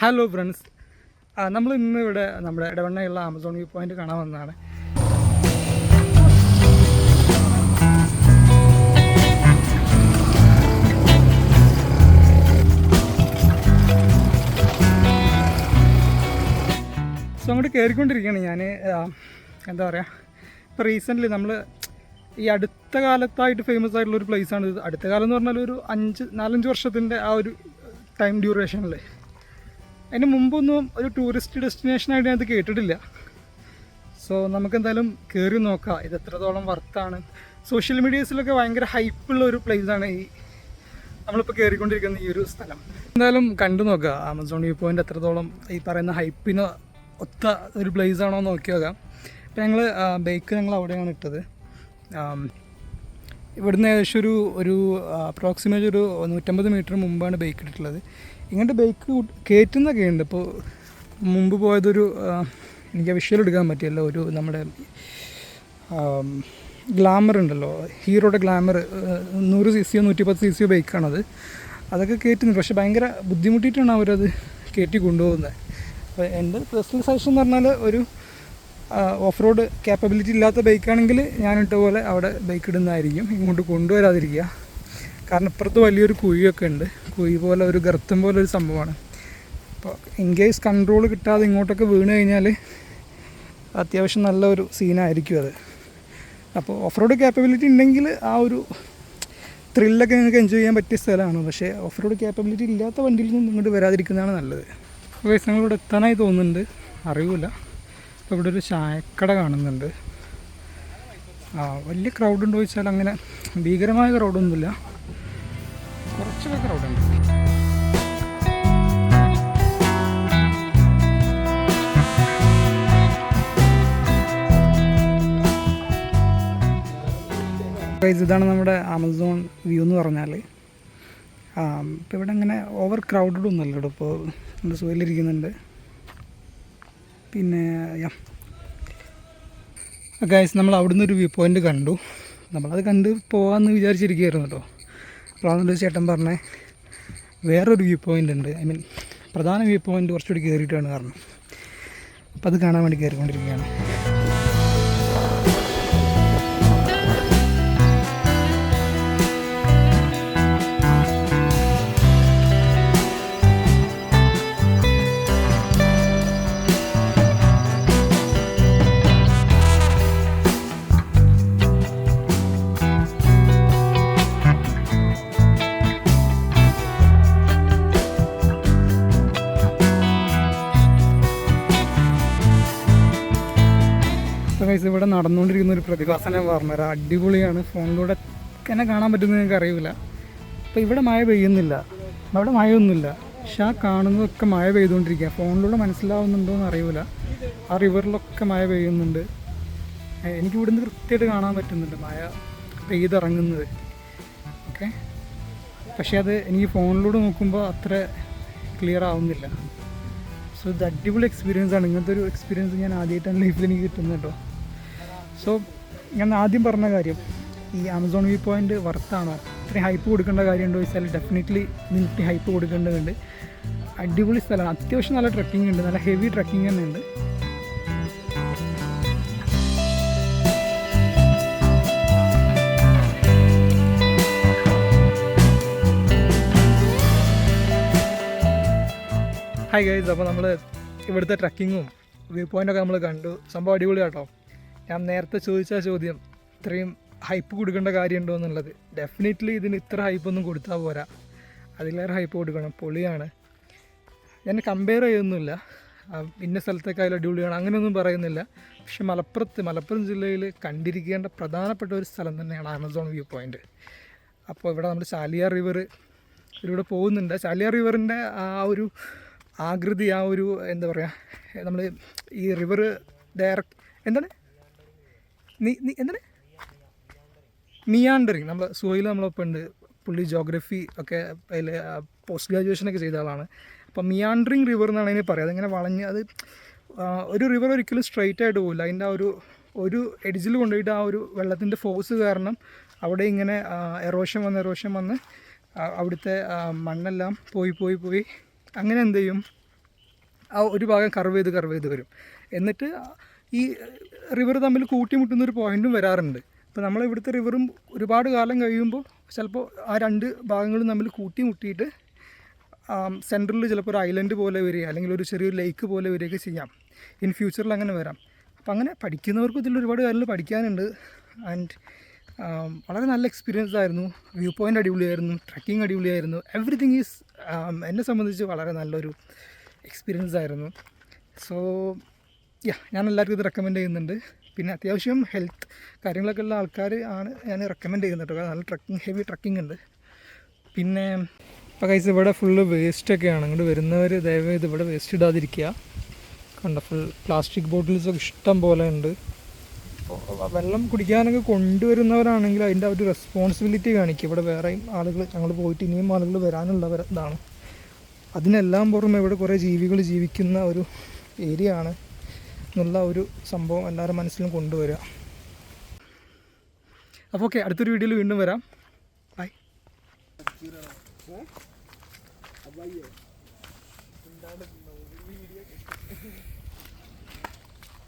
Hello friends, നമ്മൾ ഇന്ന് ഇവിടെ നമ്മുടെ ഇടവണ്ണയുള്ള ആമസോൺ വ്യൂ പോയിൻ്റ് കാണാൻ വന്നതാണ്. സോ അങ്ങോട്ട് കയറിക്കൊണ്ടിരിക്കുകയാണ് ഞാൻ. എന്താ പറയുക, ഇപ്പോൾ റീസെൻ്റ്ലി നമ്മൾ ഈ അടുത്ത കാലത്തായിട്ട് ഫേമസ് ആയിട്ടുള്ളൊരു പ്ലേസാണ് ഇത്. അടുത്ത കാലം എന്ന് പറഞ്ഞാൽ ഒരു 4-5 വർഷത്തിൻ്റെ ആ ഒരു ടൈം ഡ്യൂറേഷനിൽ. അതിന് മുമ്പൊന്നും ഒരു ടൂറിസ്റ്റ് ഡെസ്റ്റിനേഷനായിട്ട് ഞാനത് കേട്ടിട്ടില്ല. സോ നമുക്കെന്തായാലും കയറി നോക്കാം ഇത് എത്രത്തോളം വർത്താണ്. സോഷ്യൽ മീഡിയസിലൊക്കെ ഭയങ്കര ഹൈപ്പുള്ള ഒരു പ്ലേസാണ് ഈ നമ്മളിപ്പോൾ കയറിക്കൊണ്ടിരിക്കുന്ന ഈ ഒരു സ്ഥലം. എന്തായാലും കണ്ടു നോക്കുക ആമസോൺ വ്യൂ പോയിൻ്റ് എത്രത്തോളം ഈ പറയുന്ന ഹൈപ്പിന് ഒത്ത ഒരു പ്ലേസാണോ എന്ന് നോക്കി നോക്കാം. അപ്പോൾ ഞങ്ങൾ അവിടെയാണ് ഇട്ടത്. ഇവിടുന്ന് ഏകദേശം ഒരു അപ്രോക്സിമേറ്റ് ഒരു 150 മീറ്റർ മുമ്പാണ് ബൈക്ക് ഇട്ടിട്ടുള്ളത്. ഇങ്ങോട്ട് ബൈക്ക് കയറ്റുന്നൊക്കെ ഉണ്ട്. ഇപ്പോൾ മുമ്പ് പോയതൊരു എനിക്ക് വിഷ്വൽ എടുക്കാൻ പറ്റിയല്ലോ, ഒരു നമ്മുടെ ഗ്ലാമർ ഉണ്ടല്ലോ, ഹീറോയുടെ ഗ്ലാമർ 100 cc 110 cc ബൈക്കാണത്. അതൊക്കെ കയറ്റുന്നുണ്ട്, പക്ഷേ ഭയങ്കര ബുദ്ധിമുട്ടിയിട്ടാണ് അവരത് കയറ്റി കൊണ്ടുപോകുന്നത്. അപ്പോൾ എൻ്റെ പേഴ്സണൽ സജഷൻ എന്ന് പറഞ്ഞാൽ ഒരു ഓഫ് റോഡ് ക്യാപ്പബിലിറ്റി ഇല്ലാത്ത ബൈക്കാണെങ്കിൽ ഞാനിട്ട പോലെ അവിടെ ബൈക്ക് ഇടുന്നതായിരിക്കും. ഇങ്ങോട്ട് കൊണ്ടുവരാതിരിക്കുക. കാരണം ഇപ്പുറത്ത് വലിയൊരു കുഴിയൊക്കെ ഉണ്ട്, കുഴി പോലെ ഒരു ഗർത്തം പോലെ ഒരു സംഭവമാണ്. അപ്പോൾ ഇൻ കേസ് കൺട്രോൾ കിട്ടാതെ ഇങ്ങോട്ടൊക്കെ വീണ് കഴിഞ്ഞാൽ അത്യാവശ്യം നല്ലൊരു സീനായിരിക്കും അത്. അപ്പോൾ ഓഫ് റോഡ് ക്യാപ്പബിലിറ്റി ഉണ്ടെങ്കിൽ ആ ഒരു ത്രില്ലൊക്കെ നിങ്ങൾക്ക് എൻജോയ് ചെയ്യാൻ പറ്റിയ സ്ഥലമാണ്. പക്ഷേ ഓഫ് റോഡ് ക്യാപ്പബിലിറ്റി ഇല്ലാത്ത വണ്ടിയിൽ നിന്നും ഇങ്ങോട്ട് വരാതിരിക്കുന്നതാണ് നല്ലത്. വയസ്സ് ഞങ്ങളിവിടെ എത്താനായി തോന്നുന്നുണ്ട്, അറിയില്ല. അപ്പോൾ ഇവിടെ ഒരു ചായക്കട കാണുന്നുണ്ട്. വലിയ ക്രൗഡുണ്ടോ ചോദിച്ചാൽ അങ്ങനെ ഭീകരമായ ക്രൗഡൊന്നുമില്ല, കുറച്ചൊക്കെ ക്രൗഡുണ്ട്. ഇതാണ് നമ്മുടെ ആമസോൺ വ്യൂ എന്ന് പറഞ്ഞാൽ. ഇപ്പോൾ ഇവിടെ അങ്ങനെ ഓവർ ക്രൗഡഡ് ഒന്നുമല്ല ഇവിടെ. ഇപ്പോൾ നമ്മുടെ സുഖയിലിരിക്കുന്നുണ്ട്. പിന്നെ ഗൈസ്, നമ്മൾ അവിടുന്ന് ഒരു വ്യൂ പോയിൻ്റ് കണ്ടു. നമ്മളത് കണ്ട് പോകാമെന്ന് വിചാരിച്ചിരിക്കുകയായിരുന്നു കേട്ടോ. അപ്പോഴാണ് ചേട്ടൻ പറഞ്ഞേ വേറൊരു വ്യൂ പോയിൻ്റ് ഉണ്ട്, ഐ മീൻ പ്രധാന വ്യൂ പോയിൻ്റ് കുറച്ചുകൂടി കയറിയിട്ടാണ് കാരണം. അപ്പോൾ അത് കാണാൻ വേണ്ടി കയറിക്കൊണ്ടിരിക്കുകയാണ്. ഇവിടെ നടന്നുകൊണ്ടിരിക്കുന്ന ഒരു പ്രതിഭാസം ഞാൻ പറഞ്ഞുതരാം. അടിപൊളിയാണ്. ഫോണിലൂടെ തന്നെ കാണാൻ പറ്റുന്നത് നിങ്ങൾക്ക് അറിയില്ല. അപ്പോൾ ഇവിടെ മഴ പെയ്യുന്നില്ല, അവിടെ മഴയൊന്നുമില്ല, പക്ഷെ ആ കാണുന്നതൊക്കെ മഴ പെയ്തുകൊണ്ടിരിക്കുക. ഫോണിലൂടെ മനസ്സിലാവുന്നുണ്ടോ എന്ന് അറിയില്ല. ആ റിവറിലൊക്കെ മഴ പെയ്യുന്നുണ്ട്. എനിക്ക് ഇവിടുന്ന് കൃത്യമായിട്ട് കാണാൻ പറ്റുന്നുണ്ട് മഴ പെയ്തിറങ്ങുന്നത്. ഓക്കെ, പക്ഷേ അത് എനിക്ക് ഫോണിലൂടെ നോക്കുമ്പോൾ അത്ര ക്ലിയർ ആവുന്നില്ല. സോ ഇത് അടിപൊളി എക്സ്പീരിയൻസ് ആണ്. ഇങ്ങനത്തെ ഒരു എക്സ്പീരിയൻസ് ഞാൻ ആദ്യമായിട്ടാണ് ലൈഫിൽ എനിക്ക് കിട്ടുന്നത് കേട്ടോ. സോ ഞാൻ ആദ്യം പറഞ്ഞ കാര്യം, ഈ ആമസോൺ വ്യൂ പോയിൻ്റ് വർത്താണ്. ഇത്രയും ഹൈപ്പ് കൊടുക്കേണ്ട കാര്യമുണ്ടോ ചോദിച്ചാൽ ഡെഫിനറ്റ്ലി നിങ്ങൾക്ക് ഹൈപ്പ് കൊടുക്കേണ്ടതുണ്ട്. അടിപൊളി സ്ഥലമാണ്. അത്യാവശ്യം നല്ല ട്രക്കിംഗ് ഉണ്ട്, നല്ല ഹെവി ട്രക്കിംഗ് തന്നെ ഉണ്ട്. ഹായ് ഗൈസ്, അപ്പോൾ നമ്മൾ ഇവിടുത്തെ ട്രക്കിങ്ങും വ്യൂ പോയിൻ്റൊക്കെ നമ്മൾ കണ്ടു. സംഭവം അടിപൊളി കേട്ടോ. ഞാൻ നേരത്തെ ചോദിച്ച ചോദ്യം, ഇത്രയും ഹൈപ്പ് കൊടുക്കേണ്ട കാര്യമുണ്ടോ എന്നുള്ളത്, ഡെഫിനറ്റ്ലി ഇതിന് ഇത്ര ഹൈപ്പൊന്നും കൊടുത്താൽ പോരാ, അതിലേറെ ഹൈപ്പ് കൊടുക്കണം. പൊളിയാണ്. ഞാൻ കമ്പയർ ചെയ്യുന്നില്ല, ഇന്ന സ്ഥലത്തൊക്കെ അതിൽ അടിപൊളിയാണ് അങ്ങനെയൊന്നും പറയുന്നില്ല. പക്ഷെ മലപ്പുറം ജില്ലയിൽ കണ്ടിരിക്കേണ്ട പ്രധാനപ്പെട്ട ഒരു സ്ഥലം തന്നെയാണ് ആമസോൺ വ്യൂ പോയിൻ്റ്. അപ്പോൾ ഇവിടെ നമ്മൾ ചാലിയാർ റിവർ ഇതിലൂടെ പോകുന്നുണ്ട്. ചാലിയാർ റിവറിൻ്റെ ആ ഒരു ആകൃതി, ആ ഒരു എന്താ പറയുക, നമ്മൾ ഈ റിവർ എന്താണ് മിയാണ്ടറിങ്. നമ്മൾ സുഹൈൽ നമ്മളൊപ്പം ഉണ്ട്, പുള്ളി ജോഗ്രഫി ഒക്കെ അതിൽ പോസ്റ്റ് ഗ്രാജുവേഷനൊക്കെ ചെയ്ത ആളാണ്. അപ്പോൾ മിയാണ്ടറിങ് റിവർ എന്നാണ് അതിന് പറയുക. അതിങ്ങനെ വളഞ്ഞ്, അത് ഒരു റിവർ ഒരിക്കലും സ്ട്രെയിറ്റ് ആയിട്ട് പോകില്ല. അതിൻ്റെ ആ ഒരു എഡ്ജിൽ കൊണ്ടുപോയിട്ട് ആ ഒരു വെള്ളത്തിൻ്റെ ഫോഴ്സ് കാരണം അവിടെ ഇങ്ങനെ എറോഷൻ വന്ന് അവിടുത്തെ മണ്ണെല്ലാം പോയി അങ്ങനെ എന്ത് ചെയ്യും, ആ ഒരു ഭാഗം കർവ് ചെയ്ത് വരും. എന്നിട്ട് ഈ റിവർ തമ്മിൽ കൂട്ടിമുട്ടുന്ന ഒരു പോയിൻറ്റും വരാറുണ്ട്. അപ്പോൾ നമ്മൾ ഇവിടുത്തെ റിവറും ഒരുപാട് കാലം കഴിയുമ്പോൾ ചിലപ്പോൾ ആ രണ്ട് ഭാഗങ്ങളും തമ്മിൽ കൂട്ടിമുട്ടിയിട്ട് സെൻട്രലിൽ ചിലപ്പോൾ ഒരു ഐലൻഡ് പോലെ വരിക, അല്ലെങ്കിൽ ഒരു ചെറിയൊരു ലേക്ക് പോലെ വരികയൊക്കെ ചെയ്യാം. ഇൻ ഫ്യൂച്ചറിൽ അങ്ങനെ വരാം. അപ്പോൾ അങ്ങനെ പഠിക്കുന്നവർക്കും ഇതിൽ ഒരുപാട് കാര്യങ്ങൾ പഠിക്കാനുണ്ട്. ആൻഡ് വളരെ നല്ല എക്സ്പീരിയൻസ് ആയിരുന്നു. വ്യൂ പോയിൻ്റ് അടിപൊളിയായിരുന്നു, ട്രക്കിംഗ് അടിപൊളിയായിരുന്നു. എവറിത്തിങ് ഈസ് എന്നെ സംബന്ധിച്ച് വളരെ നല്ലൊരു എക്സ്പീരിയൻസ് ആയിരുന്നു. സോ ഞാൻ എല്ലാവർക്കും ഇത് റെക്കമെൻഡ് ചെയ്യുന്നുണ്ട്. പിന്നെ അത്യാവശ്യം ഹെൽത്ത് കാര്യങ്ങളൊക്കെ ഉള്ള ആൾക്കാർ ആണ് ഞാൻ റെക്കമെൻഡ് ചെയ്യുന്നുണ്ട്. നല്ല ഹെവി ട്രക്കിംഗ് ഉണ്ട്. പിന്നെ ഇപ്പോൾ കൈസ് ഇവിടെ ഫുള്ള് വേസ്റ്റൊക്കെയാണ്. ഇങ്ങോട്ട് വരുന്നവർ ദയവായി ഇതിവിടെ വേസ്റ്റ് ഇടാതിരിക്കുക. കണ്ട ഫുൾ പ്ലാസ്റ്റിക് ബോട്ടിൽസൊക്കെ ഇഷ്ടം പോലെ ഉണ്ട്. വെള്ളം കുടിക്കാനൊക്കെ കൊണ്ടുവരുന്നവരാണെങ്കിൽ അതിൻ്റെ ഒരു റെസ്പോൺസിബിലിറ്റി കാണിക്കുക. ഇവിടെ വേറെയും ആളുകൾ, ഞങ്ങൾ പോയിട്ട് ഇനിയും ആളുകൾ വരാനുള്ളവർ ഇതാണ്. അതിനെല്ലാം പുറമെ ഇവിടെ കുറേ ജീവികൾ ജീവിക്കുന്ന ഒരു ഏരിയ ആണ് എന്നുള്ള ഒരു സംഭവം എല്ലാവരും മനസ്സിലും കൊണ്ടുവരിക. അപ്പോൾ ഓക്കെ, അടുത്തൊരു വീഡിയോയിൽ വീണ്ടും വരാം. ബൈ.